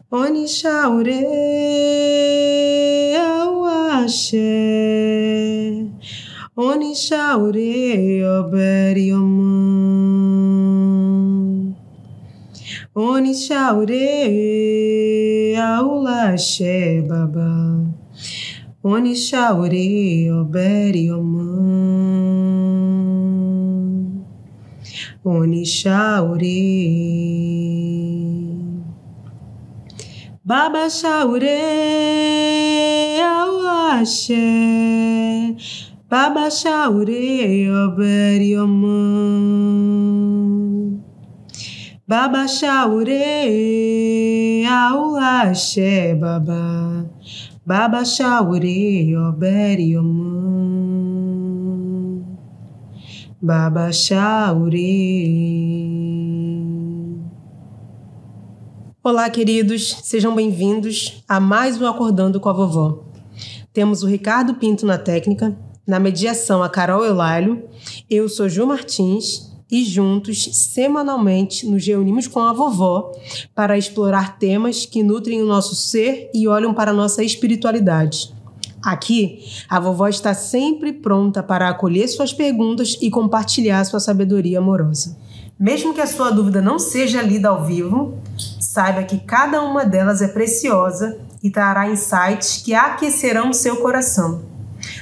Onishaure Awashe Onishaure Oberiom Onishaure Aulashe Baba Onishaure Oberiom Onishaure Baba Shaure Awashe Baba Shaure Oberiom Baba Shaure Awashe Baba Baba Shaure Oberiom Baba Shaure. Olá, queridos, sejam bem-vindos a mais um Acordando com a Vovó. Temos o Ricardo Pinto na técnica, na mediação a Carol Eulálio, eu sou Ju Martins e juntos, semanalmente, nos reunimos com a vovó para explorar temas que nutrem o nosso ser e olham para a nossa espiritualidade. Aqui, a vovó está sempre pronta para acolher suas perguntas e compartilhar sua sabedoria amorosa. Mesmo que a sua dúvida não seja lida ao vivo, saiba que cada uma delas é preciosa e trará insights que aquecerão seu coração.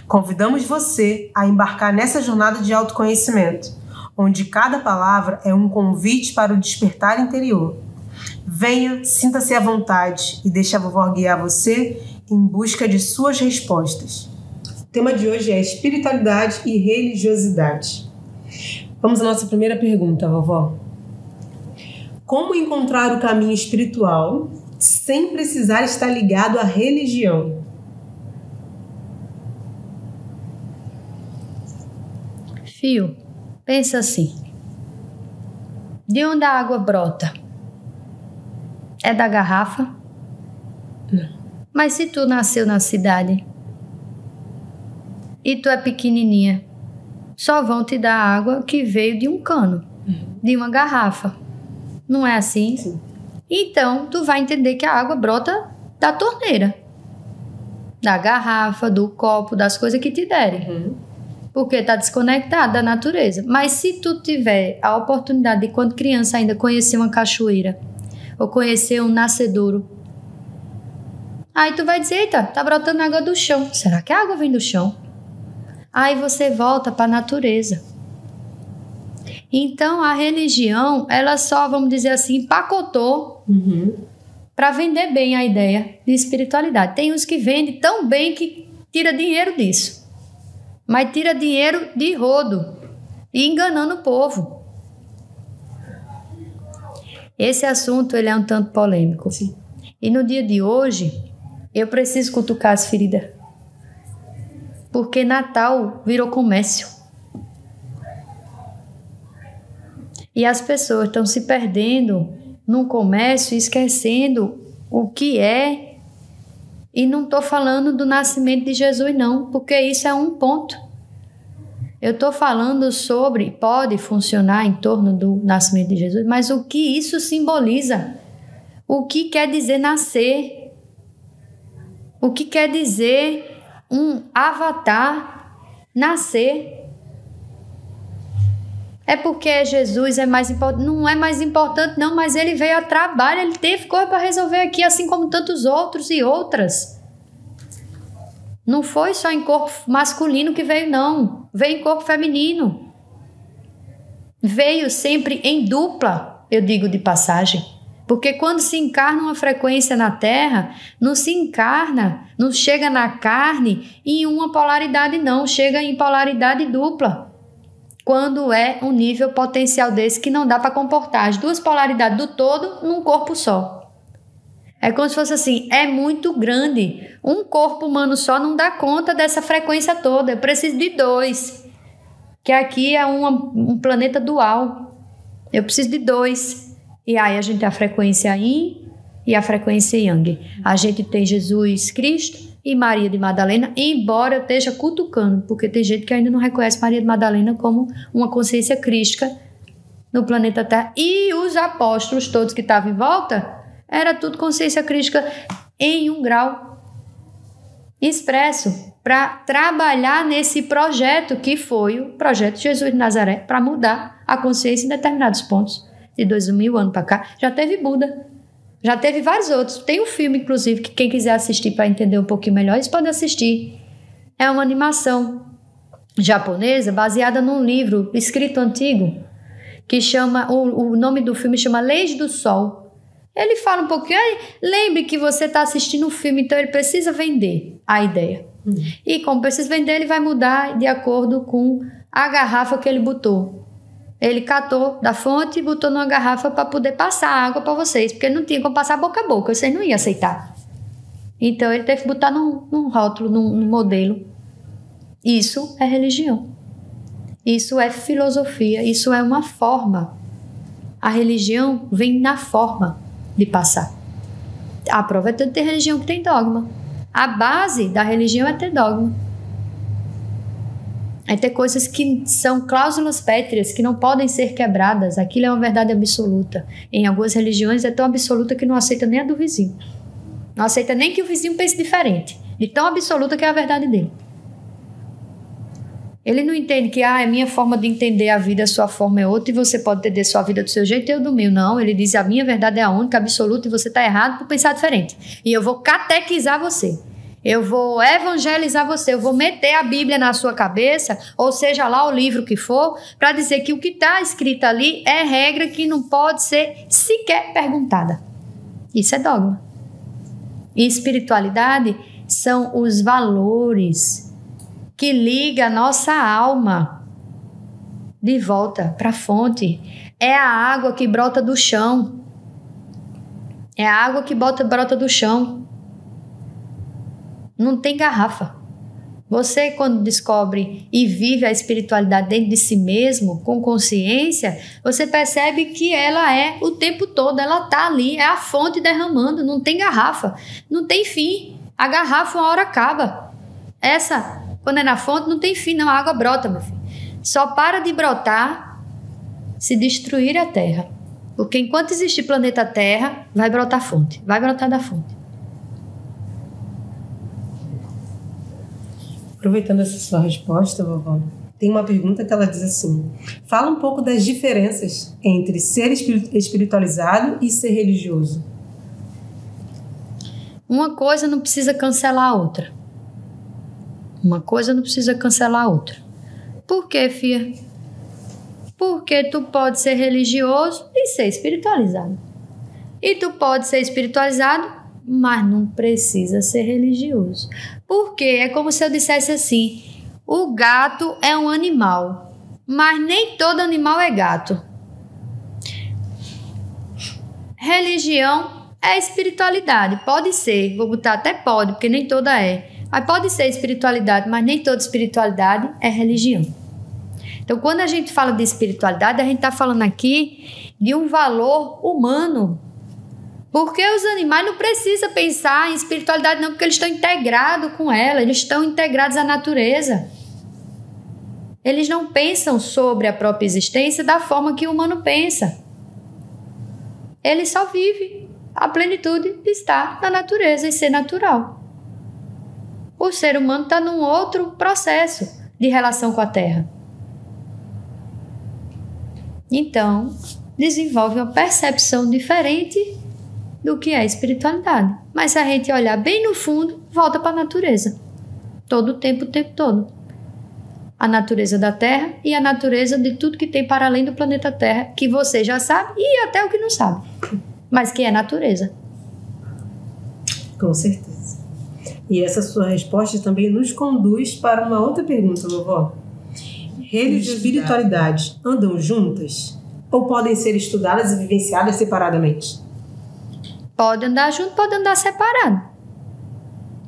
Convidamos você a embarcar nessa jornada de autoconhecimento, onde cada palavra é um convite para o despertar interior. Venha, sinta-se à vontade e deixe a vovó guiar você em busca de suas respostas. O tema de hoje é espiritualidade e religiosidade. Vamos à nossa primeira pergunta, vovó. Como encontrar o caminho espiritual sem precisar estar ligado à religião? Fio, pensa assim. De onde a água brota? É da garrafa? Não. Mas se tu nasceu na cidade e tu é pequenininha, só vão te dar água que veio de um cano, de uma garrafa. Não é assim? Sim. Então, tu vai entender que a água brota da torneira, da garrafa, do copo, das coisas que te derem. Porque tá desconectado da natureza. Mas se tu tiver a oportunidade de, quando criança, ainda conhecer uma cachoeira ou conhecer um nascedouro, aí tu vai dizer, eita, tá brotando água do chão. Será que a água vem do chão? Aí você volta para a natureza. Então, a religião, ela só, vamos dizer assim, empacotou para vender bem a ideia de espiritualidade. Tem uns que vendem tão bem que tira dinheiro disso. Mas tira dinheiro de rodo e enganando o povo. Esse assunto, ele é um tanto polêmico. Sim. E no dia de hoje, eu preciso cutucar as feridas. Porque Natal virou comércio. E as pessoas estão se perdendo num comércio e esquecendo o que é. E não estou falando do nascimento de Jesus, não, porque isso é um ponto. Eu estou falando sobre, pode funcionar em torno do nascimento de Jesus, mas o que isso simboliza? O que quer dizer nascer? O que quer dizer um avatar nascer? É porque Jesus é mais importante? Não é mais importante, não, mas ele veio a trabalho, ele teve coisa para resolver aqui, assim como tantos outros e outras. Não foi só em corpo masculino que veio, não. Veio em corpo feminino. Veio sempre em dupla, eu digo de passagem. Porque quando se encarna uma frequência na Terra, não se encarna, não chega na carne em uma polaridade, não. Chega em polaridade dupla. Quando é um nível potencial desse que não dá para comportar as duas polaridades do todo num corpo só. É como se fosse assim, é muito grande. Um corpo humano só não dá conta dessa frequência toda. Eu preciso de dois. Que aqui é um planeta dual. Eu preciso de dois. E aí a gente tem a frequência Yin e a frequência Yang. A gente tem Jesus Cristo e Maria de Madalena, embora eu esteja cutucando, porque tem gente que ainda não reconhece Maria de Madalena como uma consciência crística no planeta Terra. E os apóstolos todos que estavam em volta Era tudo consciência crítica em 1 grau expresso para trabalhar nesse projeto que foi o projeto Jesus de Nazaré, para mudar a consciência em determinados pontos. De 2000 anos para cá, já teve Buda, já teve vários outros. Tem um filme, inclusive, que quem quiser assistir para entender um pouquinho melhor, eles podem assistir. É uma animação japonesa baseada num livro escrito antigo, que chama, o nome do filme chama Leis do Sol. Ele fala um pouquinho, lembre que você está assistindo um filme, então ele precisa vender a ideia. E como precisa vender, ele vai mudar de acordo com a garrafa que ele botou. Ele catou da fonte e botou numa garrafa para poder passar água para vocês, porque ele não tinha como passar boca a boca, vocês não iam aceitar. Então ele teve que botar num rótulo, num modelo. Isso é religião. Isso é filosofia, isso é uma forma. A religião vem na forma de passar. A prova é ter religião que tem dogma. A base da religião é ter dogma. É ter coisas que são cláusulas pétreas, que não podem ser quebradas. Aquilo é uma verdade absoluta. Em algumas religiões é tão absoluta que não aceita nem a do vizinho. Não aceita nem que o vizinho pense diferente. De tão absoluta que é a verdade dele. Ele não entende que a minha forma de entender a vida, a sua forma é outra, e você pode entender sua vida do seu jeito e eu do meu. Não, ele diz, a minha verdade é a única, absoluta, e você está errado por pensar diferente. E eu vou catequizar você. Eu vou evangelizar você, eu vou meter a Bíblia na sua cabeça, ou seja lá o livro que for, para dizer que o que está escrito ali é regra que não pode ser sequer perguntada. Isso é dogma. E espiritualidade são os valores que ligam a nossa alma de volta para a fonte. É a água que brota do chão. É a água que brota do chão. Não tem garrafa. Você, quando descobre e vive a espiritualidade dentro de si mesmo, com consciência, você percebe que ela é o tempo todo, ela está ali, é a fonte derramando, não tem garrafa, não tem fim. A garrafa uma hora acaba. Essa, quando é na fonte, não tem fim, não, a água brota, meu filho. Só para de brotar se destruir a Terra. Porque enquanto existir planeta Terra, vai brotar fonte, vai brotar da fonte. Aproveitando essa sua resposta, vovó, tem uma pergunta que ela diz assim: fala um pouco das diferenças entre ser espiritualizado e ser religioso. Uma coisa não precisa cancelar a outra. Uma coisa não precisa cancelar a outra. Por quê, filha? Porque tu pode ser religioso e ser espiritualizado. E tu pode ser espiritualizado, mas não precisa ser religioso. Porque é como se eu dissesse assim: o gato é um animal, mas nem todo animal é gato. Religião é espiritualidade, pode ser, vou botar até pode, porque nem toda é. Mas pode ser espiritualidade, mas nem toda espiritualidade é religião. Então, quando a gente fala de espiritualidade, a gente está falando aqui de um valor humano. Porque os animais não precisam pensar em espiritualidade não, porque eles estão integrados com ela, eles estão integrados à natureza. Eles não pensam sobre a própria existência da forma que o humano pensa. Ele só vive a plenitude de estar na natureza e ser natural. O ser humano está num outro processo de relação com a Terra. Então, desenvolve uma percepção diferente do que é espiritualidade. Mas se a gente olhar bem no fundo, volta para a natureza. Todo o tempo todo. A natureza da Terra e a natureza de tudo que tem para além do planeta Terra, que você já sabe e até o que não sabe. Mas que é natureza. Com certeza. E essa sua resposta também nos conduz para uma outra pergunta, vovó. Religião e espiritualidade andam juntas? Ou podem ser estudadas e vivenciadas separadamente? Pode andar junto, pode andar separado.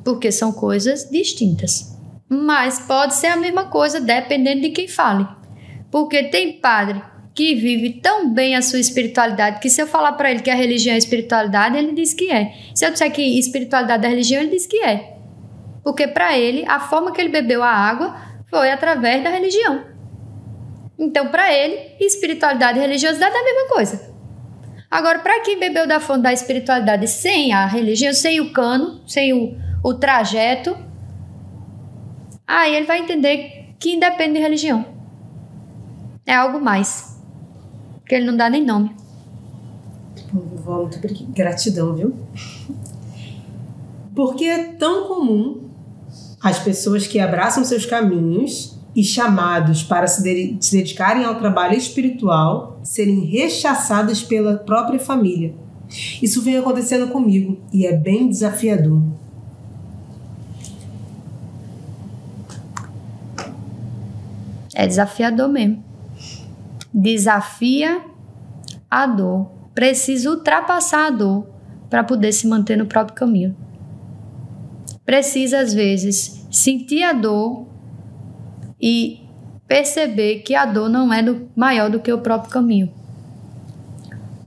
Porque são coisas distintas. Mas pode ser a mesma coisa, dependendo de quem fale. Porque tem padre que vive tão bem a sua espiritualidade que se eu falar para ele que a religião é espiritualidade, ele diz que é. Se eu disser que espiritualidade é religião, ele diz que é. Porque para ele, a forma que ele bebeu a água foi através da religião. Então, para ele, espiritualidade e religiosidade é a mesma coisa. Agora, para quem bebeu da fonte da espiritualidade sem a religião, sem o cano, sem o trajeto, aí ele vai entender que independe de religião. É algo mais. Que ele não dá nem nome. Vovó, muito gratidão, viu? Porque é tão comum as pessoas que abraçam seus caminhos e chamados para se dedicarem ao trabalho espiritual serem rechaçadas pela própria família. Isso vem acontecendo comigo e é bem desafiador. É desafiador mesmo. Desafia a dor. Precisa ultrapassar a dor para poder se manter no próprio caminho. Precisa, às vezes, sentir a dor e perceber que a dor não é maior do que o próprio caminho.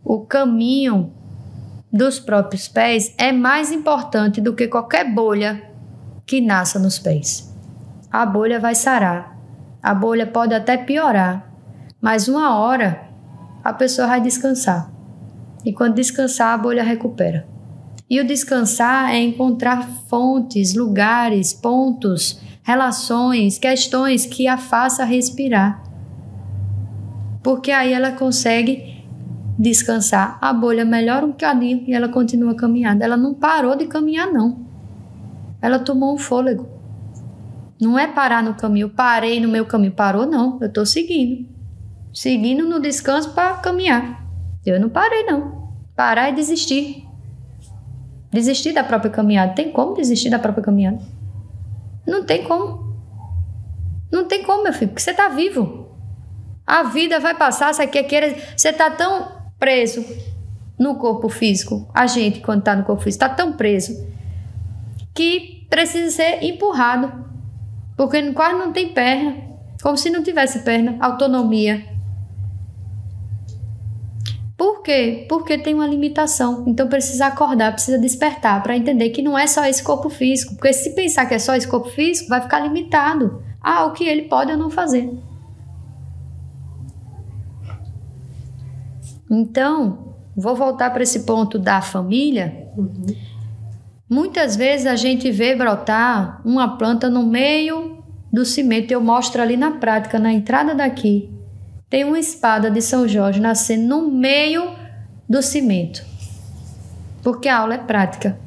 O caminho dos próprios pés é mais importante do que qualquer bolha que nasça nos pés. A bolha vai sarar. A bolha pode até piorar, mas uma hora a pessoa vai descansar. E quando descansar, a bolha recupera. E o descansar é encontrar fontes, lugares, pontos, relações, questões que a faça respirar. Porque aí ela consegue descansar. A bolha melhora um bocadinho e ela continua caminhando. Ela não parou de caminhar, não. Ela tomou um fôlego. Não é parar no caminho. Parei no meu caminho. Parou, não. Eu estou seguindo. Seguindo no descanso para caminhar. Eu não parei, não. Parar é desistir. Desistir da própria caminhada. Tem como desistir da própria caminhada? Não tem como. Não tem como, meu filho, porque você está vivo. A vida vai passar, você está tão preso no corpo físico. A gente, quando está no corpo físico, está tão preso que precisa ser empurrado. Porque quase não tem perna. Como se não tivesse perna. Autonomia. Por quê? Porque tem uma limitação. Então precisa acordar, precisa despertar para entender que não é só esse corpo físico. Porque se pensar que é só esse corpo físico, vai ficar limitado ao que ele pode ou não fazer. Então, vou voltar para esse ponto da família. Muitas vezes a gente vê brotar uma planta no meio do cimento. Eu mostro ali na prática, na entrada daqui. Tem uma espada de São Jorge nascendo no meio do cimento. Porque a aula é prática.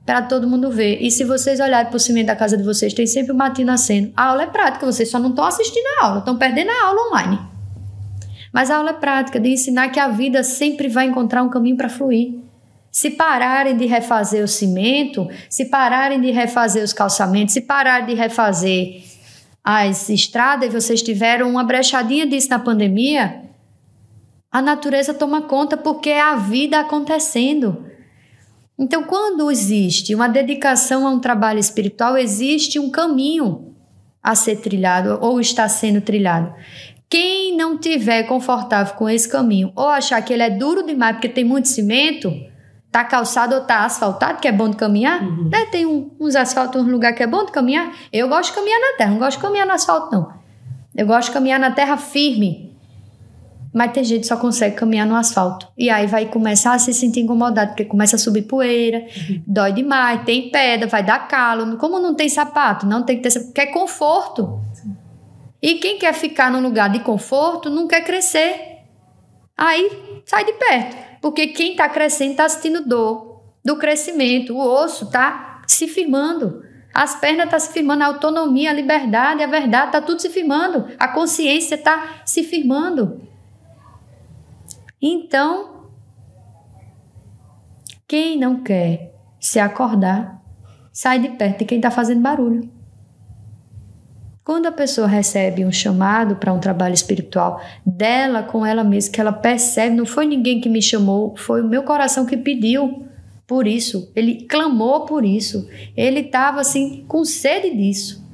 Para todo mundo ver. E se vocês olharem para o cimento da casa de vocês, tem sempre um matinho nascendo. A aula é prática, vocês só não estão assistindo a aula, estão perdendo a aula online. Mas a aula é prática, de ensinar que a vida sempre vai encontrar um caminho para fluir. Se pararem de refazer o cimento, se pararem de refazer os calçamentos, se pararem de refazer as estradas e vocês tiveram uma brechadinha disso na pandemia, a natureza toma conta porque é a vida acontecendo. Então, quando existe uma dedicação a um trabalho espiritual, existe um caminho a ser trilhado ou está sendo trilhado. Quem não tiver confortável com esse caminho ou achar que ele é duro demais porque tem muito cimento, tá calçado ou tá asfaltado, que é bom de caminhar, né? Tem uns asfaltos, um lugar que é bom de caminhar. Eu gosto de caminhar na terra, não gosto de caminhar no asfalto, não. Eu gosto de caminhar na terra firme. Mas tem gente que só consegue caminhar no asfalto. E aí vai começar a se sentir incomodado, porque começa a subir poeira, dói demais, tem pedra, vai dar calo. Como não tem sapato, não tem que ter sapato, quer conforto. E quem quer ficar num lugar de conforto não quer crescer. Aí sai de perto. Porque quem está crescendo está sentindo dor do crescimento. O osso está se firmando. As pernas estão se firmando. A autonomia, a liberdade, a verdade, está tudo se firmando. A consciência está se firmando. Então, quem não quer se acordar, sai de perto de quem está fazendo barulho. Quando a pessoa recebe um chamado para um trabalho espiritual dela com ela mesma, que ela percebe, não foi ninguém que me chamou, foi o meu coração que pediu por isso. Ele clamou por isso. Ele estava assim com sede disso.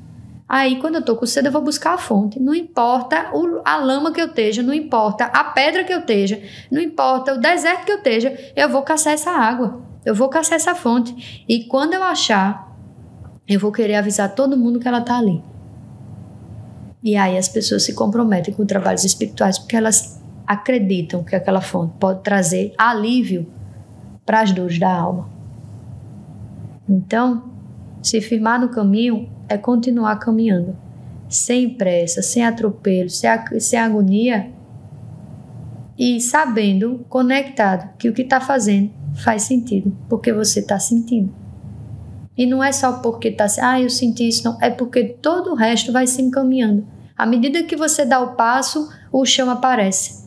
Aí quando eu estou com sede eu vou buscar a fonte. Não importa a lama que eu esteja, não importa a pedra que eu esteja, não importa o deserto que eu esteja, eu vou caçar essa água. Eu vou caçar essa fonte. E quando eu achar, eu vou querer avisar todo mundo que ela está ali. E aí as pessoas se comprometem com trabalhos espirituais porque elas acreditam que aquela fonte pode trazer alívio para as dores da alma. Então, se firmar no caminho é continuar caminhando, sem pressa, sem atropelo, sem agonia, e sabendo, conectado, que o que está fazendo faz sentido, porque você está sentindo. E não é só porque está assim, eu senti isso, não. É porque todo o resto vai se encaminhando. À medida que você dá o passo, o chão aparece.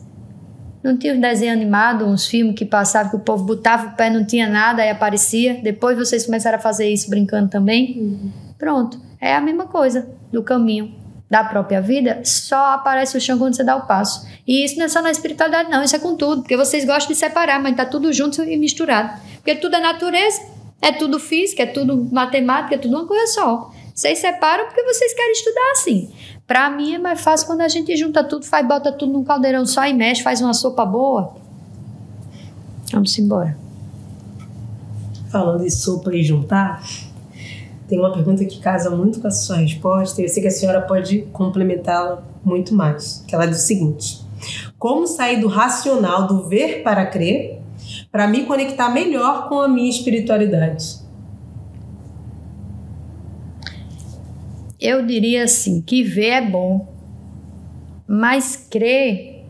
Não tinha uns desenhos animados, uns filmes que passavam, que o povo botava o pé, não tinha nada, aí aparecia. Depois vocês começaram a fazer isso brincando também. Pronto, é a mesma coisa do caminho da própria vida, só aparece o chão quando você dá o passo. E isso não é só na espiritualidade, não, isso é com tudo. Porque vocês gostam de separar, mas está tudo junto e misturado. Porque tudo é natureza, é tudo física, é tudo matemática, é tudo uma coisa só. Vocês separam porque vocês querem estudar assim. Para mim é mais fácil quando a gente junta tudo, bota tudo num caldeirão só e mexe, faz uma sopa boa. Vamos embora. Falando de sopa e juntar, tem uma pergunta que casa muito com a sua resposta e eu sei que a senhora pode complementá-la muito mais. Que ela diz o seguinte: como sair do racional, do ver para crer, para me conectar melhor com a minha espiritualidade? Eu diria assim, que ver é bom, mas crer,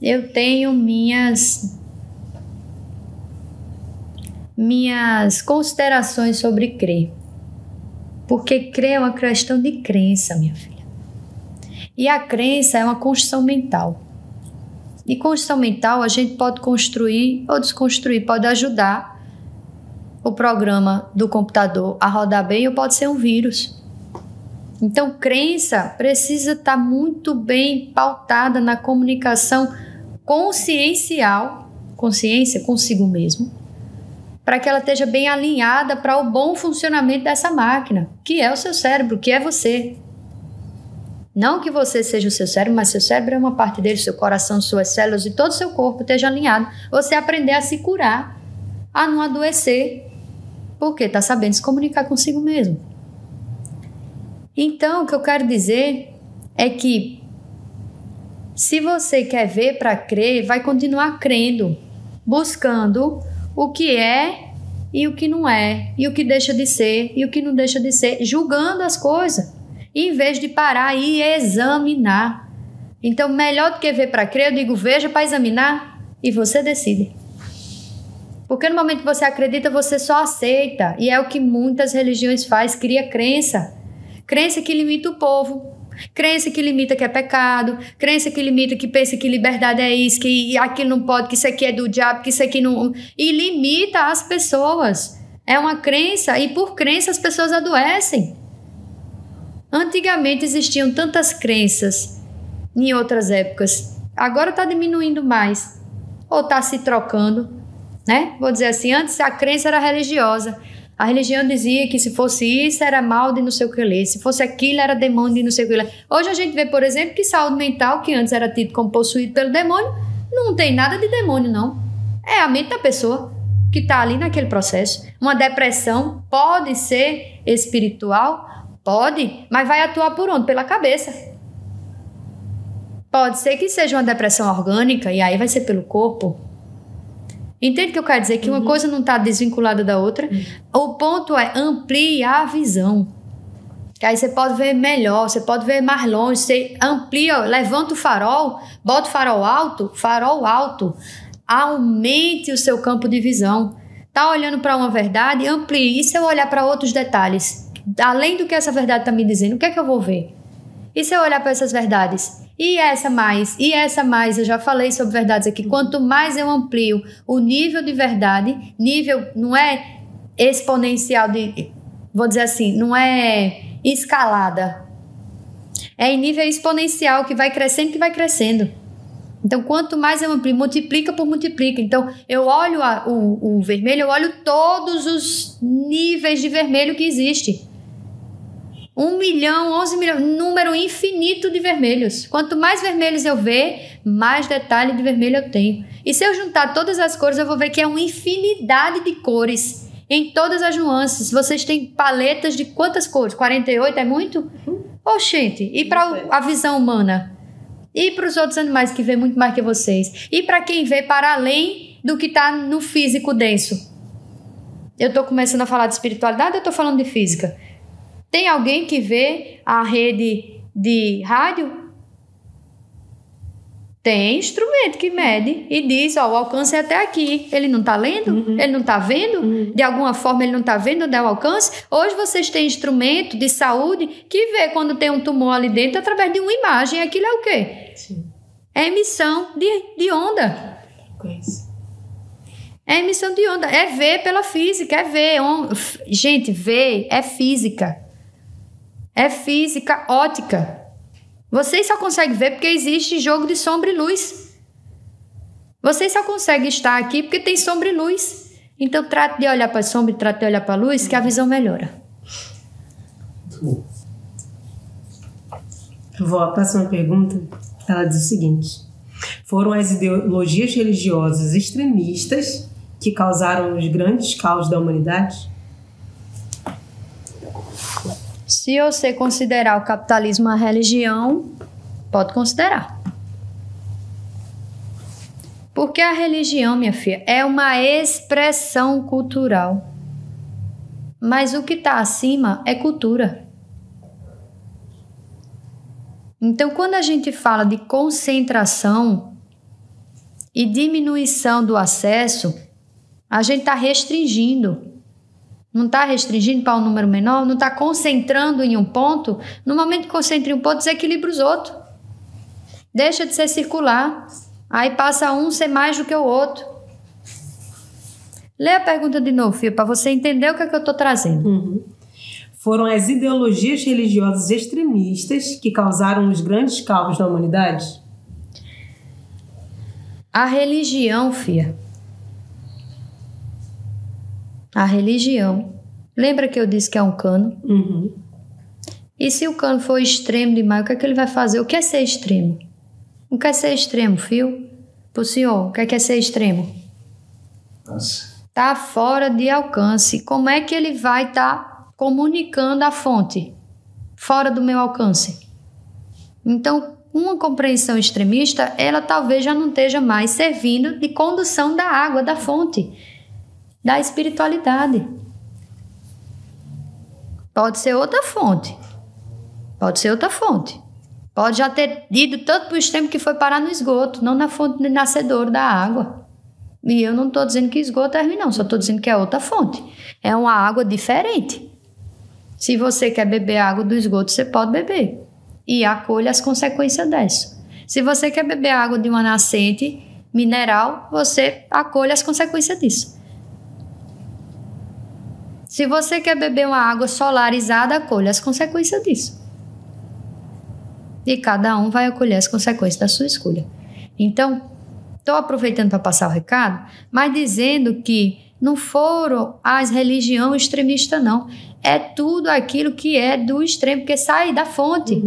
eu tenho minhas considerações sobre crer. Porque crer é uma questão de crença, minha filha. E a crença é uma construção mental. E construção mental a gente pode construir ou desconstruir, pode ajudar o programa do computador a rodar bem ou pode ser um vírus. Então, crença precisa estar muito bem pautada na comunicação consciencial, consciência consigo mesmo, para que ela esteja bem alinhada para o bom funcionamento dessa máquina, que é o seu cérebro, que é você. Não que você seja o seu cérebro, mas seu cérebro é uma parte dele, seu coração, suas células e todo o seu corpo esteja alinhado. Você aprender a se curar, a não adoecer, porque está sabendo se comunicar consigo mesmo. Então, o que eu quero dizer é que se você quer ver para crer, vai continuar crendo, buscando o que é e o que não é, e o que deixa de ser e o que não deixa de ser, julgando as coisas, em vez de parar e examinar. Então, melhor do que ver para crer, eu digo, veja para examinar e você decide. Porque no momento que você acredita, você só aceita, e é o que muitas religiões fazem, cria crença. Crença que limita o povo, crença que limita que é pecado, crença que limita que pensa que liberdade é isso, que aquilo não pode, que isso aqui é do diabo, que isso aqui não... E limita as pessoas. É uma crença e por crença as pessoas adoecem. Antigamente existiam tantas crenças em outras épocas. Agora está diminuindo mais. Ou está se trocando, né? Vou dizer assim, antes a crença era religiosa. A religião dizia que se fosse isso era mal de não sei o que ler, se fosse aquilo era demônio de não sei o que ler. Hoje a gente vê, por exemplo, que saúde mental, que antes era tido como possuído pelo demônio, não tem nada de demônio, não. É a mente da pessoa que está ali naquele processo. Uma depressão pode ser espiritual? Pode, mas vai atuar por onde? Pela cabeça. Pode ser que seja uma depressão orgânica e aí vai ser pelo corpo. Entende o que eu quero dizer? Que uma coisa não está desvinculada da outra. O ponto é ampliar a visão. Que aí você pode ver melhor, você pode ver mais longe, você amplia, levanta o farol, bota o farol alto, aumente o seu campo de visão. Está olhando para uma verdade, amplie. E se eu olhar para outros detalhes, além do que essa verdade está me dizendo, o que é que eu vou ver? E se eu olhar para essas verdades? E essa mais, eu já falei sobre verdades aqui. Quanto mais eu amplio o nível de verdade, nível não é exponencial, vou dizer assim, não é escalada. É em nível exponencial que vai crescendo. Então, quanto mais eu amplio, multiplica por multiplica. Então, eu olho o vermelho, eu olho todos os níveis de vermelho que existe. 1 milhão, 11 milhões, número infinito de vermelhos. Quanto mais vermelhos eu ver, mais detalhe de vermelho eu tenho. E se eu juntar todas as cores, eu vou ver que é uma infinidade de cores em todas as nuances. Vocês têm paletas de quantas cores? 48 é muito? Oxente, e para a visão humana? E para os outros animais que vê muito mais que vocês. E para quem vê para além do que está no físico denso. Eu estou começando a falar de espiritualidade, eu estou falando de física. Tem alguém que vê a rede de rádio? Tem instrumento que mede e diz, ó, o alcance é até aqui. Ele não está lendo? Ele não está vendo? De alguma forma ele não está vendo onde é o alcance? Hoje vocês têm instrumento de saúde que vê quando tem um tumor ali dentro através de uma imagem. Aquilo é o quê? Sim. É emissão de onda. É emissão de onda. É ver pela física, é ver. Gente, ver é física. É física ótica. Vocês só conseguem ver porque existe jogo de sombra e luz. Vocês só conseguem estar aqui porque tem sombra e luz. Então, trate de olhar para a sombra e trate de olhar para a luz, que a visão melhora. Vou à próxima pergunta. Ela diz o seguinte: foram as ideologias religiosas extremistas que causaram os grandes caos da humanidade? Se você considerar o capitalismo uma religião, pode considerar. Porque a religião, minha filha, é uma expressão cultural. Mas o que está acima é cultura. Então, quando a gente fala de concentração e diminuição do acesso, a gente está restringindo. Não está restringindo para um número menor, não está concentrando em um ponto. No momento que concentra em um ponto, desequilibra os outros. Deixa de ser circular. Aí passa um ser mais do que o outro. Lê a pergunta de novo, filho, para você entender o que é que eu estou trazendo. Foram as ideologias religiosas extremistas que causaram os grandes caos da humanidade? A religião, filha. A religião. Lembra que eu disse que é um cano? E se o cano for extremo demais, o que é que ele vai fazer? O que é ser extremo? O que é ser extremo, filho? Pro senhor, o que é ser extremo? Tá fora de alcance. Como é que ele vai estar comunicando a fonte? Fora do meu alcance. Então, uma compreensão extremista, ela talvez já não esteja mais servindo de condução da água, da fonte, da espiritualidade. Pode ser outra fonte. Pode ser outra fonte. Pode já ter ido tanto para o extremo que foi parar no esgoto, não na fonte nascedora da água. E eu não estou dizendo que esgoto é ruim, não. Só estou dizendo que é outra fonte. É uma água diferente. Se você quer beber a água do esgoto, você pode beber. E acolha as consequências dessa. Se você quer beber a água de uma nascente mineral, você acolhe as consequências disso. Se você quer beber uma água solarizada, acolha as consequências disso. E cada um vai acolher as consequências da sua escolha. Então, estou aproveitando para passar o recado, mas dizendo que não foram as religiões extremistas, não. É tudo aquilo que é do extremo, porque sai da fonte.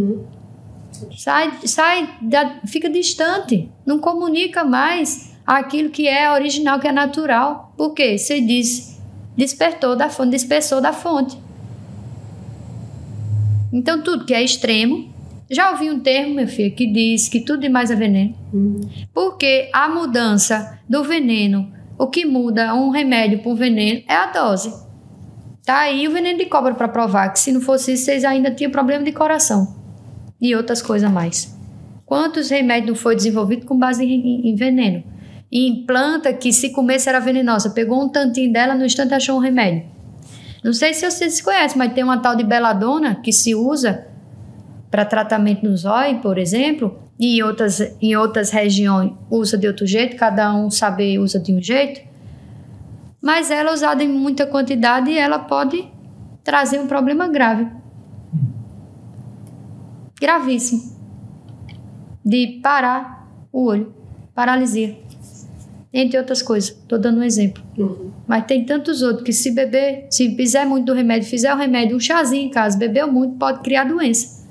Fica distante. Não comunica mais aquilo que é original, que é natural. Por quê? Você diz, despertou da fonte, dispersou da fonte. Então, tudo que é extremo. Já ouvi um termo, meu filho, que diz que tudo demais é veneno. Porque a mudança do veneno, o que muda um remédio para um veneno é a dose. Tá aí o veneno de cobra para provar que se não fosse isso, vocês ainda tinham problema de coração. E outras coisas mais. Quantos remédios não foi desenvolvido com base em veneno? E em planta que se comesse era venenosa. Pegou um tantinho dela, no instante achou um remédio. Não sei se vocês conhecem, mas tem uma tal de beladona que se usa para tratamento no zóio, por exemplo, e em outras regiões usa de outro jeito, cada um sabe usa de um jeito, mas ela usada em muita quantidade e ela pode trazer um problema grave. Gravíssimo. De parar o olho, paralisia, entre outras coisas. Estou dando um exemplo. Mas tem tantos outros que se beber, se fizer muito do remédio, fizer o remédio, um chazinho em casa, bebeu muito, pode criar doença.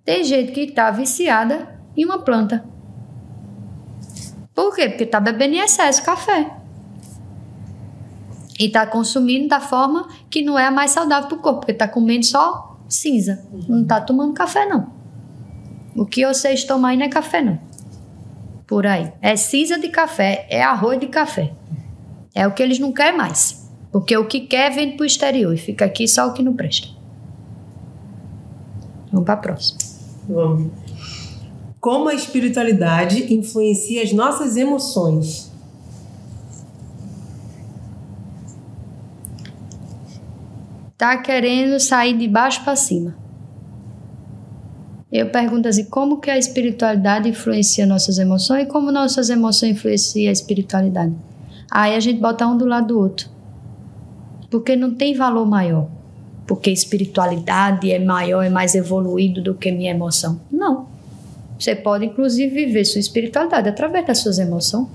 Tem gente que está viciada em uma planta. Por quê? Porque está bebendo em excesso café. E está consumindo da forma que não é a mais saudável para o corpo, porque está comendo só cinza. Não está tomando café, não. O que vocês tomam aí não é café, não. Por aí. É cinza de café, é arroz de café. É o que eles não querem mais. Porque o que quer vem pro exterior e fica aqui só o que não presta. Vamos para a próxima. Vamos. Como a espiritualidade influencia as nossas emoções? Tá querendo sair de baixo para cima. Eu pergunto assim, como que a espiritualidade influencia nossas emoções e como nossas emoções influenciam a espiritualidade? Aí a gente bota um do lado do outro. Porque não tem valor maior. Porque espiritualidade é maior, é mais evoluído do que minha emoção. Não. Você pode, inclusive, viver sua espiritualidade através das suas emoções.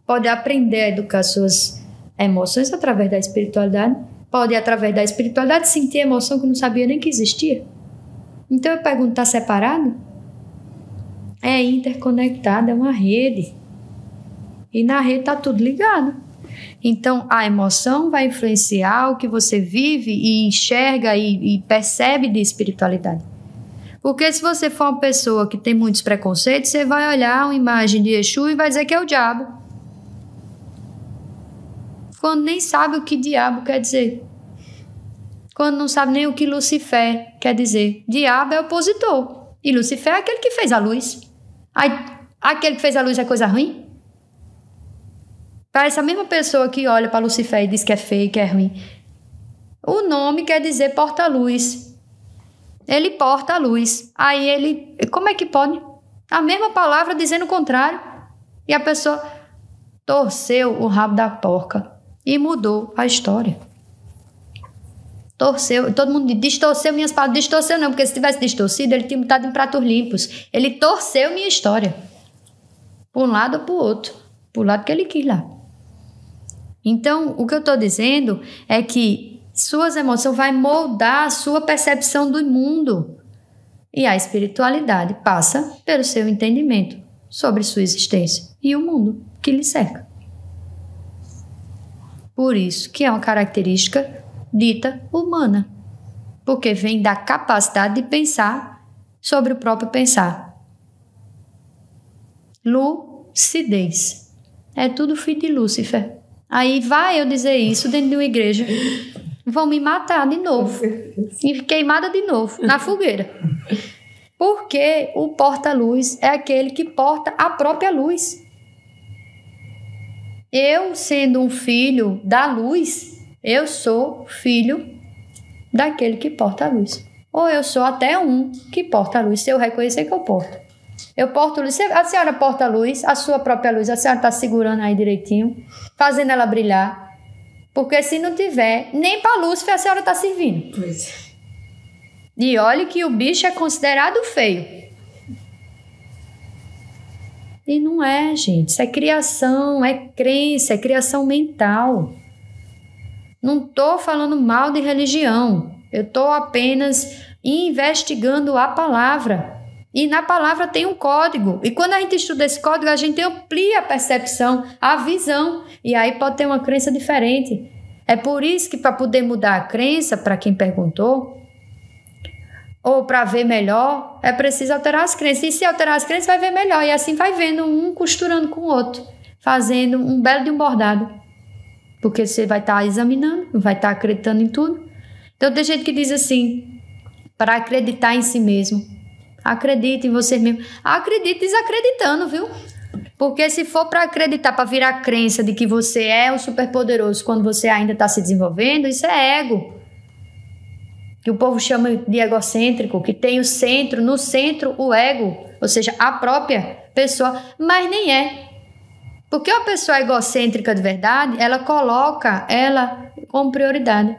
Pode aprender a educar suas emoções através da espiritualidade. Pode, através da espiritualidade, sentir emoção que não sabia nem que existia. Então eu pergunto, está separado? É interconectado, é uma rede. E na rede está tudo ligado. Então a emoção vai influenciar o que você vive e enxerga e percebe de espiritualidade. Porque se você for uma pessoa que tem muitos preconceitos, você vai olhar uma imagem de Exu e vai dizer que é o diabo. Quando nem sabe o que diabo quer dizer. Quando não sabe nem o que Lucifer quer dizer. Diabo é opositor. E Lucifer é aquele que fez a luz. Aí, aquele que fez a luz é coisa ruim? Parece a mesma pessoa que olha para Lucifer e diz que é feio, que é ruim. O nome quer dizer porta-luz. Ele porta a luz. Aí ele... Como é que pode? A mesma palavra dizendo o contrário. E a pessoa torceu o rabo da porca. E mudou a história. Torceu. Todo mundo distorceu minhas palavras. Distorceu não, porque se tivesse distorcido, ele tinha botado em pratos limpos. Ele torceu minha história. Por um lado ou por outro. Por lado que ele quis lá. Então, o que eu estou dizendo é que suas emoções vai moldar a sua percepção do mundo. E a espiritualidade passa pelo seu entendimento sobre sua existência e o mundo que lhe cerca. Por isso que é uma característica dita humana. Porque vem da capacidade de pensar sobre o próprio pensar. Lucidez. É tudo filho de Lúcifer. Aí vai eu dizer isso dentro de uma igreja. Vão me matar de novo. E queimada de novo, na fogueira. Porque o porta-luz é aquele que porta a própria luz. Eu, sendo um filho da luz, eu sou filho daquele que porta a luz. Ou eu sou até um que porta a luz, se eu reconhecer que eu porto. Eu porto luz. A senhora porta a luz, a sua própria luz, a senhora está segurando aí direitinho, fazendo ela brilhar. Porque se não tiver, nem para a luz a senhora está servindo. Pois é. E olhe que o bicho é considerado feio. E não é, gente. Isso é criação, é crença, é criação mental. Não estou falando mal de religião. Eu estou apenas investigando a palavra. E na palavra tem um código. E quando a gente estuda esse código, a gente amplia a percepção, a visão. E aí pode ter uma crença diferente. É por isso que para poder mudar a crença, para quem perguntou, ou para ver melhor, é preciso alterar as crenças. E se alterar as crenças, vai ver melhor. E assim vai vendo um costurando com o outro, fazendo um belo de um bordado. Porque você vai estar examinando, vai estar acreditando em tudo. Então tem gente que diz assim, para acreditar em si mesmo. Acredite em você mesmo. Acredite desacreditando, viu? Porque se for para acreditar, para virar a crença de que você é um superpoderoso quando você ainda está se desenvolvendo, isso é ego. Que o povo chama de egocêntrico, que tem o centro, no centro o ego, ou seja, a própria pessoa, mas nem é. Porque uma pessoa egocêntrica de verdade, ela coloca ela como prioridade.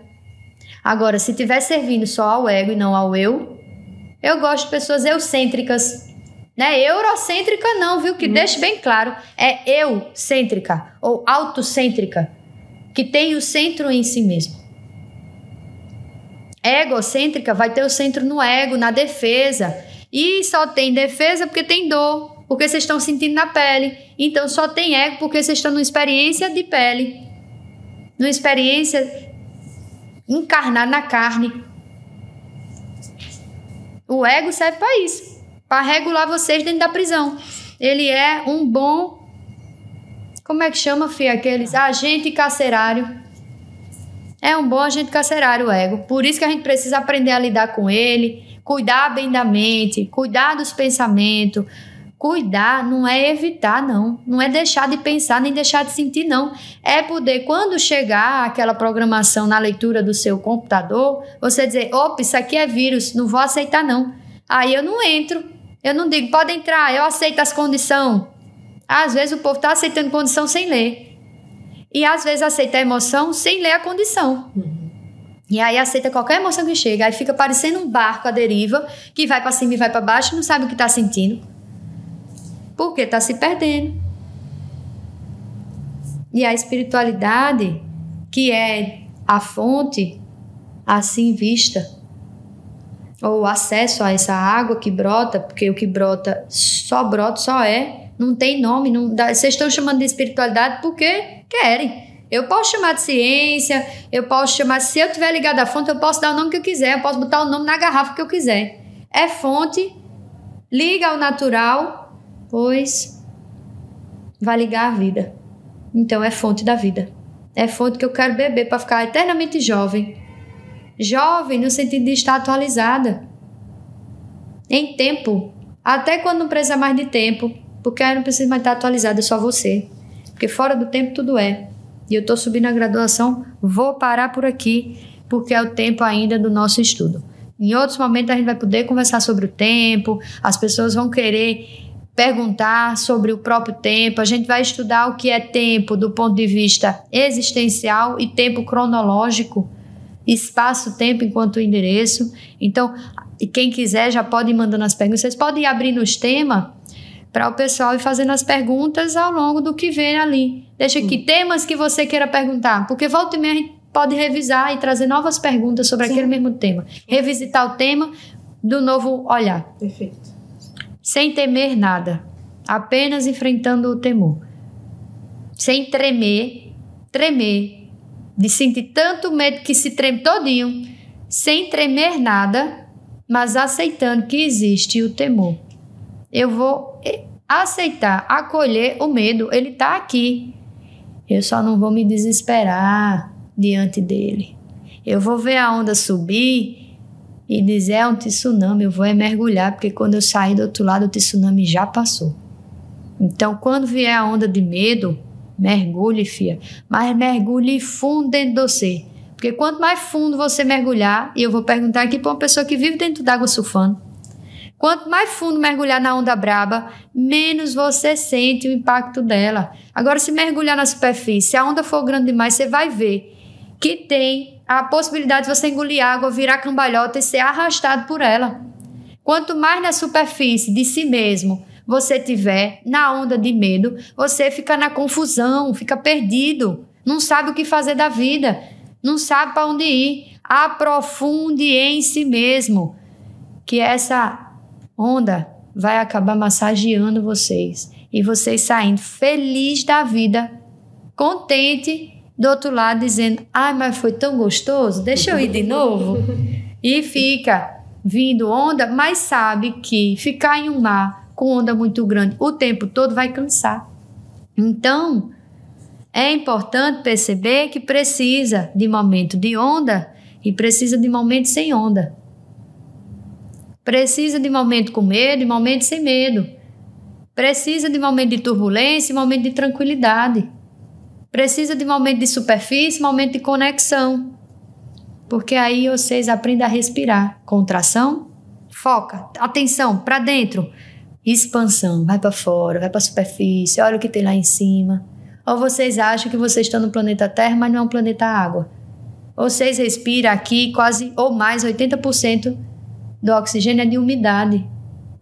Agora, se estiver servindo só ao ego e não ao eu gosto de pessoas eucêntricas. Não é eurocêntrica não, viu? Que deixe bem claro. É eucêntrica ou autocêntrica, que tem o centro em si mesmo. Egocêntrica vai ter o centro no ego, na defesa. E só tem defesa porque tem dor, porque vocês estão sentindo na pele. Então só tem ego porque vocês estão numa experiência de pele, numa experiência encarnada na carne. O ego serve para isso. para regular vocês dentro da prisão. Ele é um bom... Como é que chama, filha? Aqueles agente carcerário. É um bom agente carcerário, o ego. Por isso que a gente precisa aprender a lidar com ele, cuidar bem da mente, cuidar dos pensamentos. Cuidar não é evitar, não. Não é deixar de pensar, nem deixar de sentir, não. É poder, quando chegar aquela programação na leitura do seu computador, você dizer, opa, isso aqui é vírus, não vou aceitar, não. Aí eu não entro. Eu não digo, pode entrar, eu aceito as condições. Às vezes o povo está aceitando condição sem ler. E às vezes aceita a emoção sem ler a condição. E aí aceita qualquer emoção que chega. Aí fica parecendo um barco à deriva, que vai para cima e vai para baixo e não sabe o que está sentindo. Porque está se perdendo. E a espiritualidade, que é a fonte assim vista, ou o acesso a essa água que brota, porque o que brota, só é, não tem nome, não dá, vocês estão chamando de espiritualidade porque querem. Eu posso chamar de ciência, eu posso chamar, se eu estiver ligado à fonte, eu posso dar o nome que eu quiser, eu posso botar o nome na garrafa que eu quiser. É fonte, liga ao natural, pois vai ligar à vida. Então é fonte da vida. É fonte que eu quero beber para ficar eternamente jovem. Jovem no sentido de estar atualizada. Em tempo. Até quando não precisa mais de tempo. Porque aí não precisa mais estar atualizada, é só você. Porque fora do tempo tudo é. E eu estou subindo a graduação, vou parar por aqui, porque é o tempo ainda do nosso estudo. Em outros momentos a gente vai poder conversar sobre o tempo, as pessoas vão querer perguntar sobre o próprio tempo, a gente vai estudar o que é tempo do ponto de vista existencial e tempo cronológico, espaço-tempo enquanto endereço. Então, quem quiser já pode ir mandando as perguntas, vocês podem ir abrindo os temas para o pessoal ir fazendo as perguntas ao longo do que vem ali. Deixa aqui temas que você queira perguntar, porque volta e meia a gente pode revisar e trazer novas perguntas sobre aquele mesmo tema. Revisitar o tema do novo olhar. Perfeito. Sem temer nada, apenas enfrentando o temor. Sem tremer, de sentir tanto medo que se treme todinho, sem tremer nada, mas aceitando que existe o temor. Eu vou aceitar, acolher o medo, ele está aqui. Eu só não vou me desesperar diante dele. Eu vou ver a onda subir e dizer, é um tsunami, eu vou mergulhar, porque quando eu sair do outro lado, o tsunami já passou. Então, quando vier a onda de medo, mergulhe, filha, mas mergulhe fundo dentro de você. Porque quanto mais fundo você mergulhar, e eu vou perguntar aqui para uma pessoa que vive dentro d'água surfando, quanto mais fundo mergulhar na onda braba, menos você sente o impacto dela. Agora, se mergulhar na superfície, se a onda for grande demais, você vai ver que tem a possibilidade de você engolir água, virar cambalhota e ser arrastado por ela. Quanto mais na superfície de si mesmo você tiver, na onda de medo, você fica na confusão, fica perdido, não sabe o que fazer da vida, não sabe para onde ir. Aprofunde em si mesmo, que essa onda vai acabar massageando vocês e vocês saindo feliz da vida, contente, do outro lado dizendo, ai, mas foi tão gostoso, deixa eu ir de novo. E fica vindo onda, mas sabe que ficar em um mar com onda muito grande o tempo todo vai cansar. Então, é importante perceber que precisa de momento de onda e precisa de momento sem onda. Precisa de momento com medo e momento sem medo. Precisa de momento de turbulência e momento de tranquilidade. Precisa de momento de superfície e momento de conexão. Porque aí vocês aprendem a respirar. Contração, foca, atenção, para dentro. Expansão, vai para fora, vai para a superfície, olha o que tem lá em cima. Ou vocês acham que vocês estão no planeta Terra, mas não é um planeta água. Vocês respiram aqui quase ou mais 80% do oxigênio é de umidade.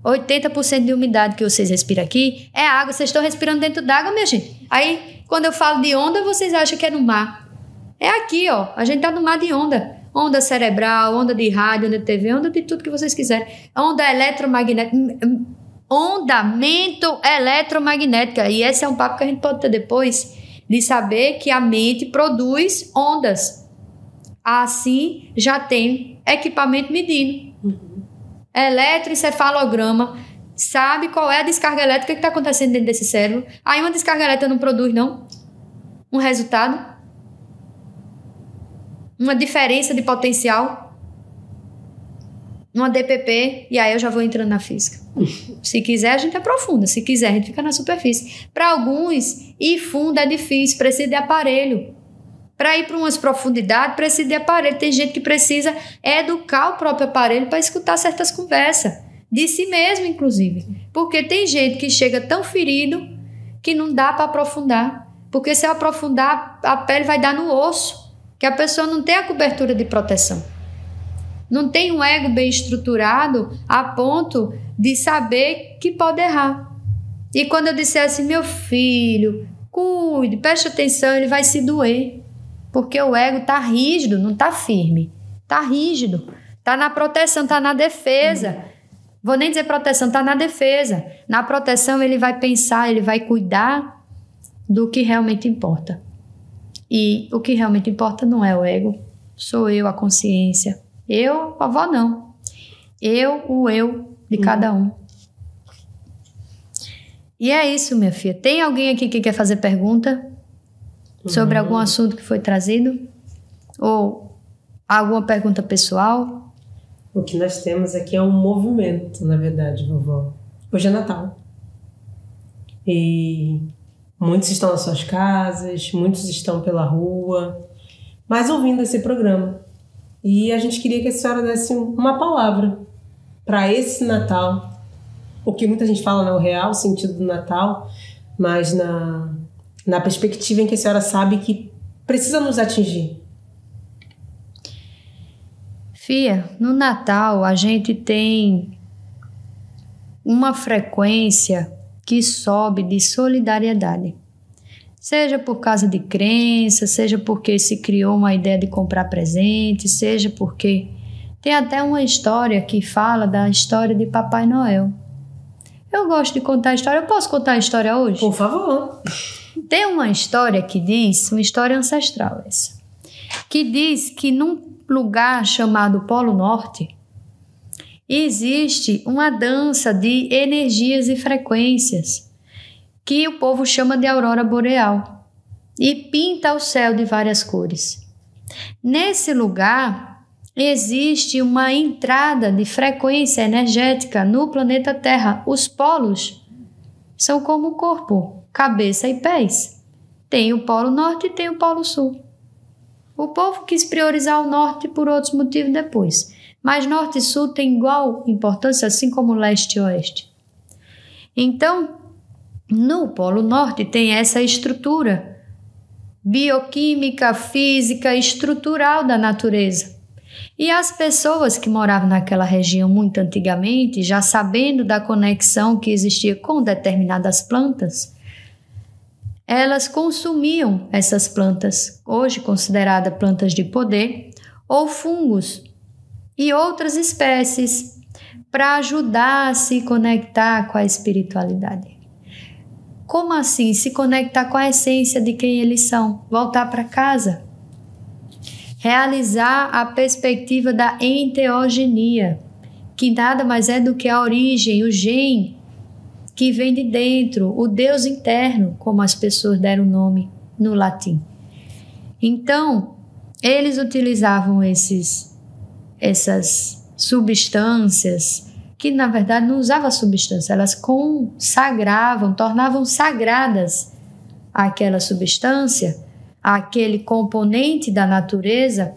80% de umidade que vocês respiram aqui é água. Vocês estão respirando dentro d'água, minha gente. Aí, quando eu falo de onda, vocês acham que é no mar. É aqui, ó. A gente tá no mar de onda. Onda cerebral, onda de rádio, onda de TV, onda de tudo que vocês quiserem. Onda eletromagnética. Ondamento eletromagnética. E esse é um papo que a gente pode ter depois, de saber que a mente produz ondas. Assim, já tem equipamento medindo. Eletroencefalograma, sabe qual é a descarga elétrica que está acontecendo dentro desse cérebro. Aí uma descarga elétrica não produz, não, um resultado, uma diferença de potencial, uma DPP, e aí eu já vou entrando na física. Se quiser, a gente aprofunda. Se quiser, a gente fica na superfície. Para alguns, ir fundo é difícil, precisa de aparelho. Para ir para umas profundidades, precisa de aparelho. Tem gente que precisa educar o próprio aparelho para escutar certas conversas. De si mesmo, inclusive. Porque tem gente que chega tão ferido que não dá para aprofundar. Porque se eu aprofundar, a pele vai dar no osso. Que a pessoa não tem a cobertura de proteção. Não tem um ego bem estruturado a ponto de saber que pode errar. E quando eu disser assim, meu filho, cuide, preste atenção, ele vai se doer. Porque o ego está rígido, não está firme. Está rígido. Está na proteção, está na defesa. Vou nem dizer proteção, está na defesa. Na proteção ele vai pensar, ele vai cuidar do que realmente importa. E o que realmente importa não é o ego. Sou eu, a consciência. Eu, a avó não. O eu de cada um. E é isso, minha filha. Tem alguém aqui que quer fazer pergunta sobre algum assunto que foi trazido? Ou alguma pergunta pessoal? O que nós temos aqui é um movimento, na verdade, vovó. Hoje é Natal. E muitos estão nas suas casas, muitos estão pela rua, mas ouvindo esse programa. E a gente queria que a senhora desse uma palavra para esse Natal. O que muita gente fala, não é o real sentido do Natal, mas na perspectiva em que a senhora sabe que precisa nos atingir. Fia, no Natal a gente tem uma frequência que sobe de solidariedade. Seja por causa de crença, seja porque se criou uma ideia de comprar presente, seja porque tem até uma história que fala da história de Papai Noel. Eu gosto de contar a história. Eu posso contar a história hoje? Por favor. Tem uma história que diz, uma história ancestral essa, que diz que num lugar chamado Polo Norte existe uma dança de energias e frequências que o povo chama de aurora boreal e pinta o céu de várias cores. Nesse lugar existe uma entrada de frequência energética no planeta Terra. Os polos são como o corpo, cabeça e pés. Tem o Polo Norte e tem o Polo Sul. O povo quis priorizar o Norte por outros motivos depois, mas Norte e Sul têm igual importância, assim como Leste e Oeste. Então, no Polo Norte tem essa estrutura bioquímica, física, estrutural da natureza. E as pessoas que moravam naquela região muito antigamente, já sabendo da conexão que existia com determinadas plantas, elas consumiam essas plantas, hoje consideradas plantas de poder, ou fungos e outras espécies, para ajudar a se conectar com a espiritualidade. Como assim? Se conectar com a essência de quem eles são, voltar para casa. Realizar a perspectiva da enteogenia, que nada mais é do que a origem, o gen que vem de dentro, o Deus interno, como as pessoas deram o nome no latim. Então, eles utilizavam essas substâncias, que na verdade não usavam substância, elas consagravam, tornavam sagradas aquela substância, aquele componente da natureza,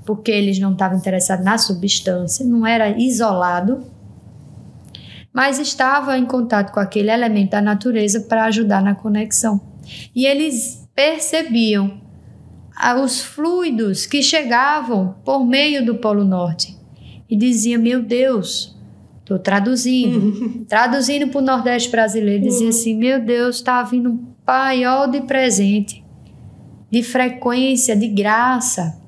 porque eles não estavam interessados na substância, não era isolado, mas estava em contato com aquele elemento da natureza para ajudar na conexão. E eles percebiam os fluidos que chegavam por meio do Polo Norte e diziam, meu Deus, estou traduzindo para o Nordeste brasileiro, dizia assim, meu Deus, está vindo um paiol de presente, de frequência, de graça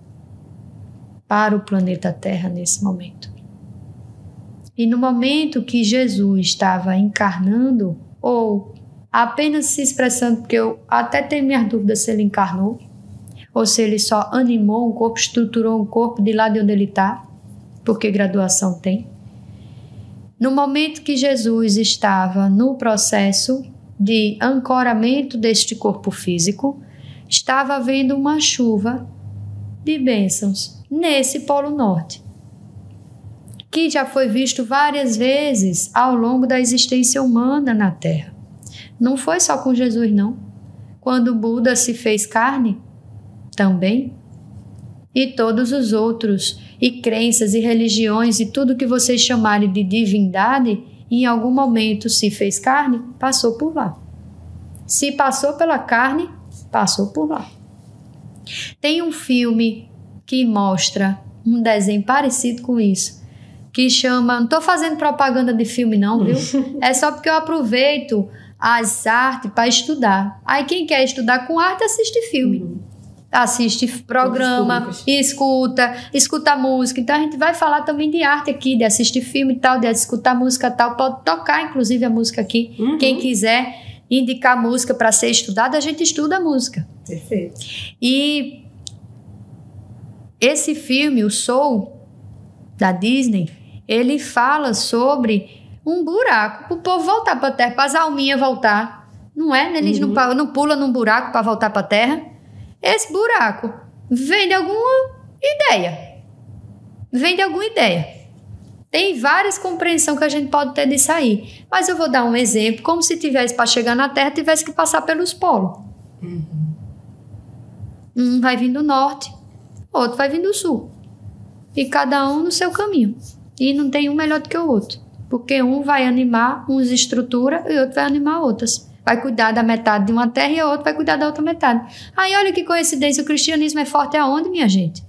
para o planeta Terra nesse momento. E no momento que Jesus estava encarnando, ou apenas se expressando, porque eu até tenho minhas dúvidas se ele encarnou, ou se ele só animou um corpo, estruturou um corpo de lá de onde ele está, porque graduação tem. No momento que Jesus estava no processo de ancoramento deste corpo físico, estava havendo uma chuva de bênçãos nesse Polo Norte, que já foi visto várias vezes ao longo da existência humana na Terra. Não foi só com Jesus, não. Quando Buda se fez carne, também. E todos os outros, e crenças, e religiões, e tudo que vocês chamarem de divindade, em algum momento se fez carne, passou por lá. Se passou pela carne, passou por lá. Tem um filme que mostra um desenho parecido com isso, que chama... Não estou fazendo propaganda de filme não, viu? É só porque eu aproveito as artes para estudar. Aí quem quer estudar com arte, assiste filme. Assiste programa, escuta música. Então a gente vai falar também de arte aqui, de assistir filme e tal, de escutar música e tal. Pode tocar, inclusive, a música aqui. Quem quiser indicar música para ser estudada, a gente estuda a música. Perfeito. E esse filme, o Soul, da Disney, ele fala sobre um buraco para o povo voltar para a Terra, para as alminhas voltar. Não é? Eles não pulam num buraco para voltar para a Terra. Esse buraco vem de alguma ideia. Tem várias compreensões que a gente pode ter disso aí. Mas eu vou dar um exemplo, como se tivesse para chegar na Terra, tivesse que passar pelos polos. Um vai vir do norte, outro vai vir do sul. E cada um no seu caminho. E não tem um melhor do que o outro. Porque um vai animar uns estruturas e o outro vai animar outras. Vai cuidar da metade de uma terra e o outro vai cuidar da outra metade. Aí olha que coincidência, o cristianismo é forte aonde, minha gente?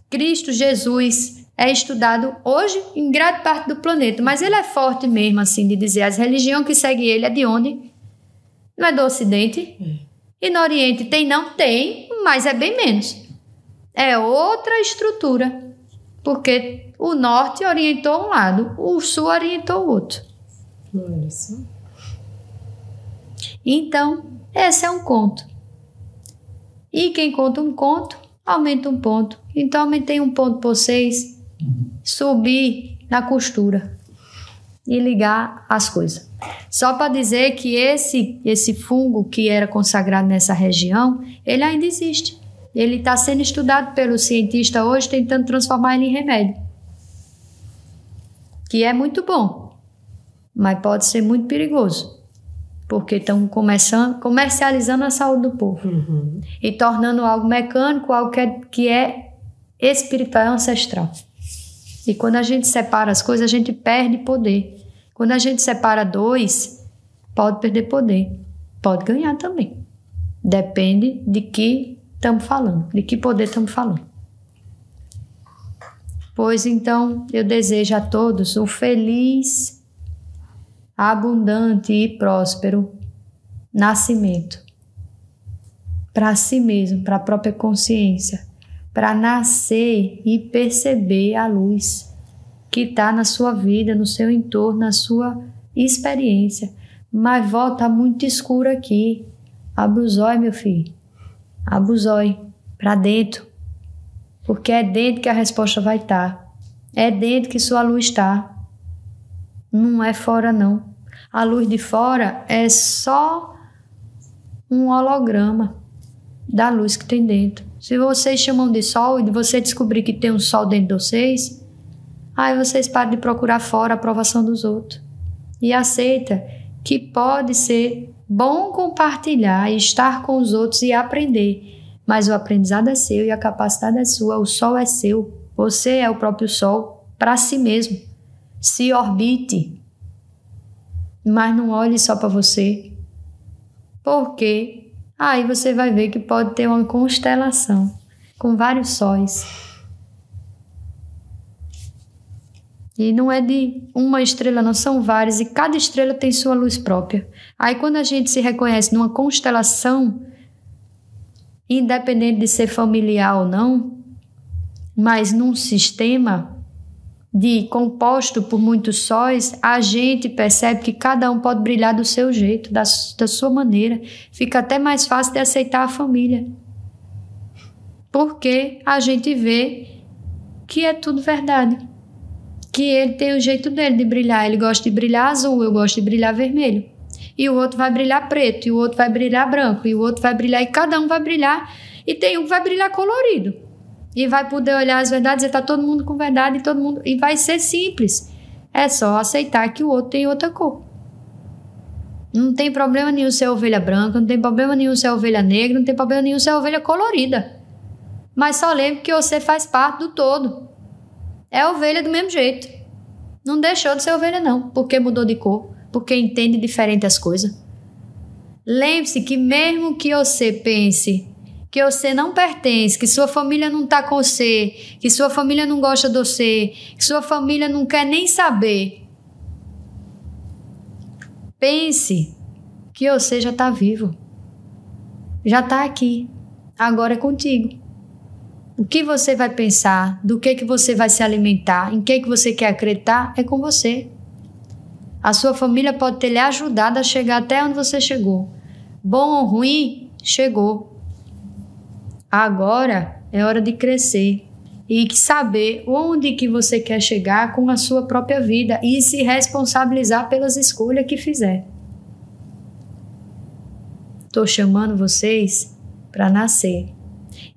Cristo, Jesus, é estudado hoje em grande parte do planeta, mas ele é forte mesmo, assim, de dizer, as religiões que seguem ele é de onde? Não é do Ocidente? E no Oriente tem? Não tem, mas é bem menos. É outra estrutura, porque o Norte orientou um lado, o Sul orientou o outro. Olha só. Então, esse é um conto. E quem conta um conto, aumenta um ponto. Então, aumentei um ponto para vocês subir na costura e ligar as coisas. Só para dizer que esse fungo que era consagrado nessa região, ele ainda existe. Ele está sendo estudado pelo cientista hoje, tentando transformar ele em remédio. Que é muito bom, mas pode ser muito perigoso. Porque estão comercializando a saúde do povo. E tornando algo mecânico, algo que é espiritual, ancestral. E quando a gente separa as coisas, a gente perde poder. Quando a gente separa dois, pode perder poder. Pode ganhar também. Depende de que estamos falando, de que poder estamos falando. Pois então, eu desejo a todos um feliz, abundante e próspero nascimento para si mesmo, para a própria consciência, para nascer e perceber a luz que está na sua vida, no seu entorno, na sua experiência. Mas volta muito escuro aqui. Abre os olhos, meu filho. Abre os olhos para dentro, porque é dentro que a resposta vai estar. É dentro que sua luz está. Não é fora, não. A luz de fora é só um holograma da luz que tem dentro. Se vocês chamam de sol e você descobrir que tem um sol dentro de vocês, aí vocês param de procurar fora a aprovação dos outros. E aceita que pode ser bom compartilhar e estar com os outros e aprender. Mas o aprendizado é seu e a capacidade é sua. O sol é seu. Você é o próprio sol para si mesmo. Se orbite. Mas não olhe só para você, porque aí você vai ver que pode ter uma constelação com vários sóis. E não é de uma estrela, não, são várias, e cada estrela tem sua luz própria. Aí quando a gente se reconhece numa constelação, independente de ser familiar ou não, mas num sistema composto por muitos sóis, a gente percebe que cada um pode brilhar do seu jeito, da sua maneira. Fica até mais fácil de aceitar a família. Porque a gente vê que é tudo verdade. que ele tem o jeito dele de brilhar. Ele gosta de brilhar azul, eu gosto de brilhar vermelho. E o outro vai brilhar preto, e o outro vai brilhar branco, e o outro vai brilhar, e cada um vai brilhar, e tem um que vai brilhar colorido. E vai poder olhar as verdades e tá todo mundo com verdade, e todo mundo... E vai ser simples. É só aceitar que o outro tem outra cor. Não tem problema nenhum ser ovelha branca, não tem problema nenhum ser ovelha negra, não tem problema nenhum ser ovelha colorida. Mas só lembre que você faz parte do todo. É ovelha do mesmo jeito. Não deixou de ser ovelha não, porque mudou de cor, porque entende diferente as coisas. Lembre-se que mesmo que você pense que você não pertence, que sua família não está com você, que sua família não gosta de você, que sua família não quer nem saber, pense que você já está vivo. Já está aqui. Agora é contigo. O que você vai pensar, do que você vai se alimentar, em que você quer acreditar, é com você. A sua família pode ter lhe ajudado a chegar até onde você chegou. Bom ou ruim, chegou. Agora é hora de crescer e saber onde que você quer chegar com a sua própria vida e se responsabilizar pelas escolhas que fizer. Estou chamando vocês para nascer.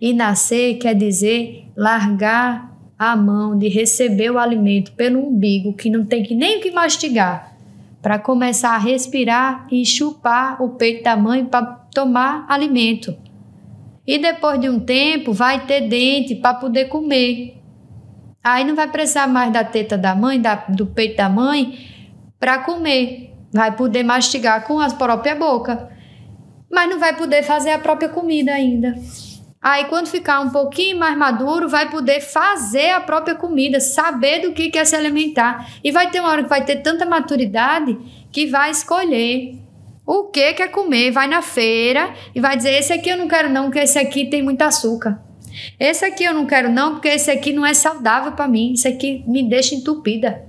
E nascer quer dizer largar a mão de receber o alimento pelo umbigo, que não tem que nem o que mastigar, para começar a respirar e chupar o peito da mãe para tomar alimento. E depois de um tempo vai ter dente para poder comer. Aí não vai precisar mais da teta da mãe, do peito da mãe, para comer. Vai poder mastigar com a própria boca, mas não vai poder fazer a própria comida ainda. Aí quando ficar um pouquinho mais maduro, vai poder fazer a própria comida, saber do que quer se alimentar. E vai ter uma hora que vai ter tanta maturidade que vai escolher o que quer comer. Vai na feira e vai dizer, esse aqui eu não quero não, porque esse aqui tem muito açúcar. Esse aqui eu não quero não, porque esse aqui não é saudável para mim. Esse aqui me deixa entupida.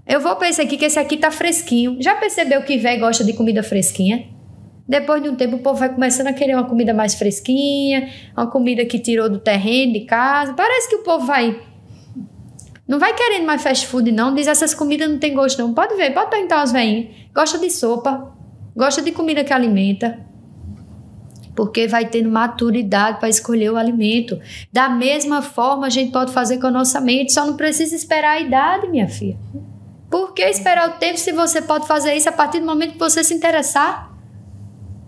Eu vou para esse aqui, que esse aqui tá fresquinho. Já percebeu que velho gosta de comida fresquinha? Depois de um tempo o povo vai começando a querer uma comida mais fresquinha, uma comida que tirou do terreno, de casa. Parece que o povo não vai querendo mais fast food não, diz essas comidas não tem gosto não. Pode ver, pode perguntar aos velhinhos. Gosta de sopa, gosta de comida que alimenta. Porque vai tendo maturidade para escolher o alimento. Da mesma forma a gente pode fazer com a nossa mente, só não precisa esperar a idade, minha filha. Por que esperar o tempo se você pode fazer isso a partir do momento que você se interessar?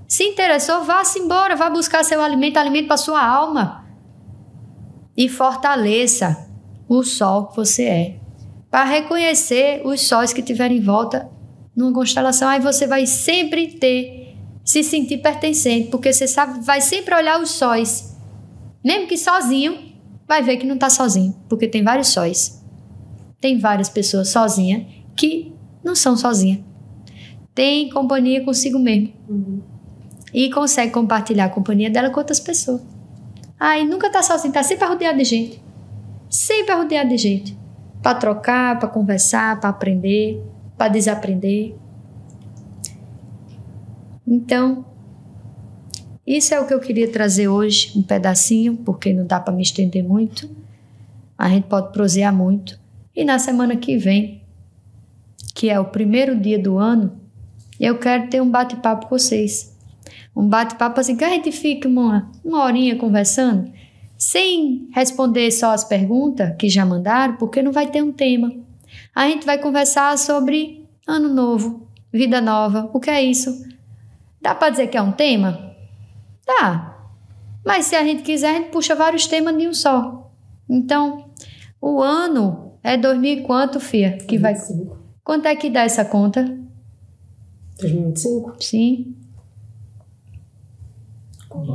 Se interessou, vá-se embora, vá buscar seu alimento, alimento para sua alma. E fortaleça o sol que você é. Para reconhecer os sóis que tiverem em volta numa constelação, aí você vai sempre se sentir pertencente, porque você sabe, vai sempre olhar os sóis. Mesmo que sozinho, vai ver que não está sozinho, porque tem vários sóis. Tem várias pessoas sozinhas que não são sozinhas. Tem companhia consigo mesmo. E consegue compartilhar a companhia dela com outras pessoas. Aí nunca tá sozinho, tá sempre rodeado de gente. Sempre rodeado de gente. Para trocar, para conversar, para aprender, para desaprender. Então, isso é o que eu queria trazer hoje, um pedacinho, porque não dá para me estender muito. A gente pode prosear muito. E na semana que vem, que é o primeiro dia do ano, eu quero ter um bate-papo com vocês. Um bate-papo assim, que a gente fique uma horinha conversando, sem responder só as perguntas que já mandaram, porque não vai ter um tema. A gente vai conversar sobre ano novo, vida nova, o que é isso? Dá para dizer que é um tema? Dá. Mas se a gente quiser, a gente puxa vários temas de um só. Então, o ano é 2000 e quanto, Fia? Que 2025. vai... Quanto é que dá essa conta? 2025? Sim.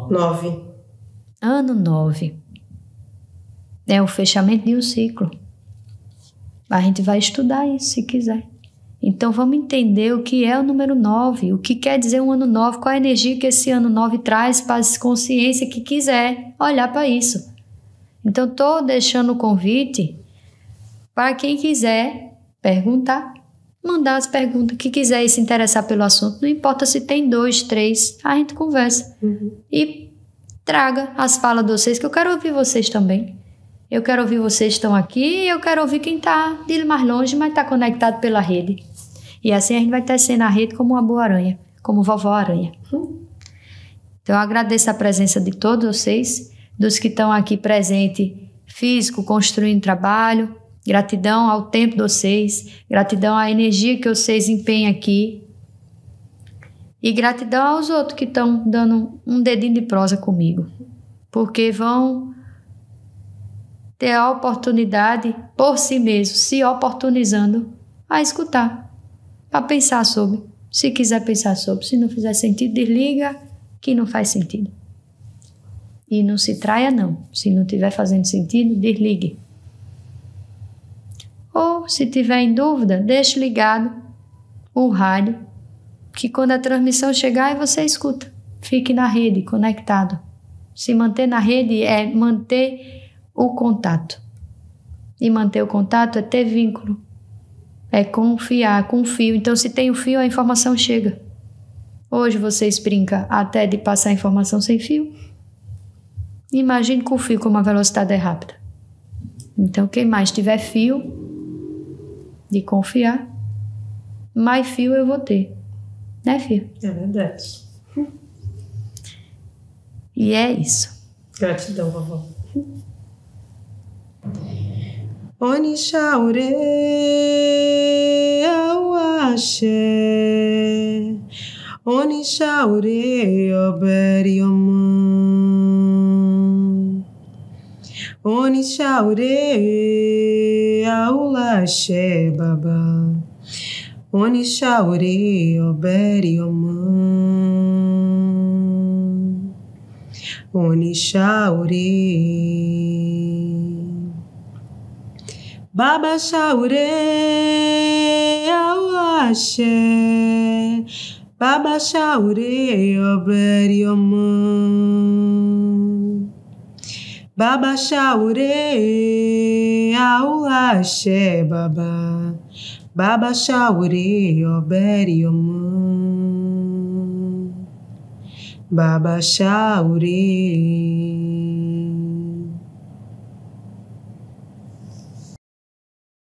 9. Ano 9. É o fechamento de um ciclo. A gente vai estudar isso se quiser. Então vamos entender o que é o número 9, o que quer dizer um ano 9, qual a energia que esse ano 9 traz para a consciência que quiser olhar para isso. Então estou deixando o convite para quem quiser perguntar, mandar as perguntas, que quiser se interessar pelo assunto, não importa se tem 2, 3, a gente conversa. E traga as falas de vocês, que eu quero ouvir vocês também. Eu quero ouvir vocês que estão aqui e eu quero ouvir quem está de mais longe, mas está conectado pela rede. E assim a gente vai tecendo a rede como uma boa aranha, como vovó aranha. Então eu agradeço a presença de todos vocês, dos que estão aqui presentes, físico, construindo trabalho. Gratidão ao tempo de vocês, gratidão à energia que vocês empenham aqui. E gratidão aos outros que estão dando um dedinho de prosa comigo. Porque vão ter a oportunidade, por si mesmos, se oportunizando a escutar, a pensar sobre. Se quiser pensar sobre, se não fizer sentido, desliga, que não faz sentido. E não se traia, não. Se não estiver fazendo sentido, desligue. Ou, se tiver em dúvida, deixe ligado o rádio, que quando a transmissão chegar, você escuta. Fique na rede, conectado. Se manter na rede é manter o contato. E manter o contato é ter vínculo. É confiar com o fio. Então, se tem o fio, a informação chega. Hoje vocês brincam até de passar a informação sem fio. Imagine com o fio como a velocidade é rápida. Então, quem mais tiver fio de confiar, mais fio eu vou ter. Né, filho? É verdade. E é isso. Gratidão, vovó. Onishaure Awaxé, Onishaure Oberiomã, Onishaure Aulaxé Babá, Onishaure Oberiomã, Onishaure Baba Shaure Awaxé, Baba Shaure Oberiomã, Baba Shaure Awaxé Baba, Baba Shaure Oberiomã, Baba Shaure.